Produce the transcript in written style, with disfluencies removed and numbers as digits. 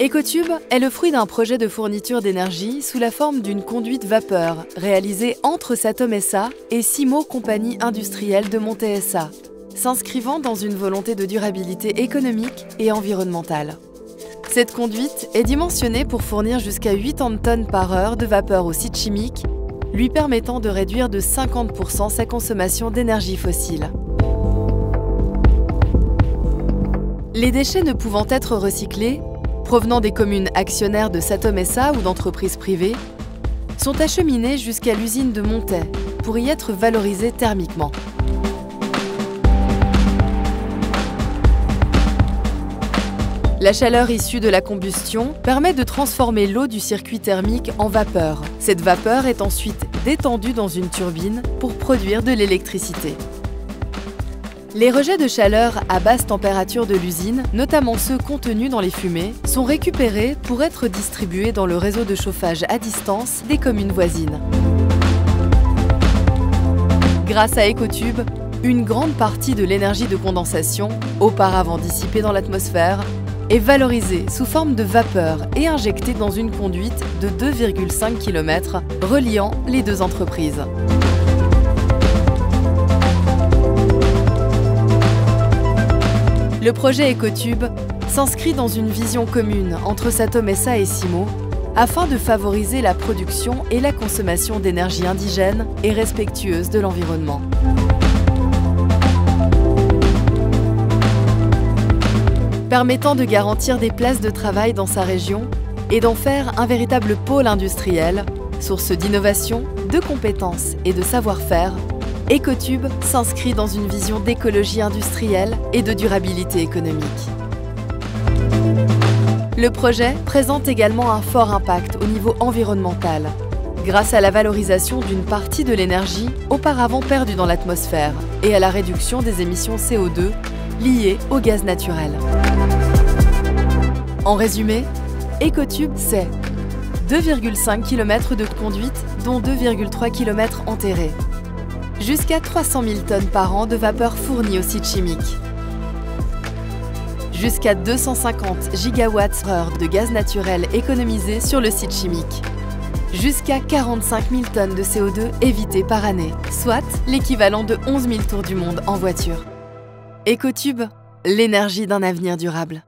Ecotube est le fruit d'un projet de fourniture d'énergie sous la forme d'une conduite vapeur réalisée entre Satom SA et Simo Compagnie Industrielle de Monté SA, s'inscrivant dans une volonté de durabilité économique et environnementale. Cette conduite est dimensionnée pour fournir jusqu'à 80 tonnes par heure de vapeur au site chimique, lui permettant de réduire de 50% sa consommation d'énergie fossile. Les déchets ne pouvant être recyclés, provenant des communes actionnaires de Satom SA ou d'entreprises privées, sont acheminés jusqu'à l'usine de Montet pour y être valorisés thermiquement. La chaleur issue de la combustion permet de transformer l'eau du circuit thermique en vapeur. Cette vapeur est ensuite détendue dans une turbine pour produire de l'électricité. Les rejets de chaleur à basse température de l'usine, notamment ceux contenus dans les fumées, sont récupérés pour être distribués dans le réseau de chauffage à distance des communes voisines. Grâce à Ecotube, une grande partie de l'énergie de condensation, auparavant dissipée dans l'atmosphère, est valorisée sous forme de vapeur et injectée dans une conduite de 2,5 km reliant les deux entreprises. Le projet Ecotube s'inscrit dans une vision commune entre Satom SA et Simo afin de favoriser la production et la consommation d'énergie indigène et respectueuse de l'environnement. Permettant de garantir des places de travail dans sa région et d'en faire un véritable pôle industriel, source d'innovation, de compétences et de savoir-faire, Ecotube s'inscrit dans une vision d'écologie industrielle et de durabilité économique. Le projet présente également un fort impact au niveau environnemental, grâce à la valorisation d'une partie de l'énergie auparavant perdue dans l'atmosphère et à la réduction des émissions CO2 liées au gaz naturel. En résumé, Ecotube, c'est 2,5 km de conduite, dont 2,3 km enterrés. Jusqu'à 300 000 tonnes par an de vapeur fournie au site chimique. Jusqu'à 250 gigawatts-heure de gaz naturel économisés sur le site chimique. Jusqu'à 45 000 tonnes de CO2 évitées par année, soit l'équivalent de 11 000 tours du monde en voiture. Ecotube, l'énergie d'un avenir durable.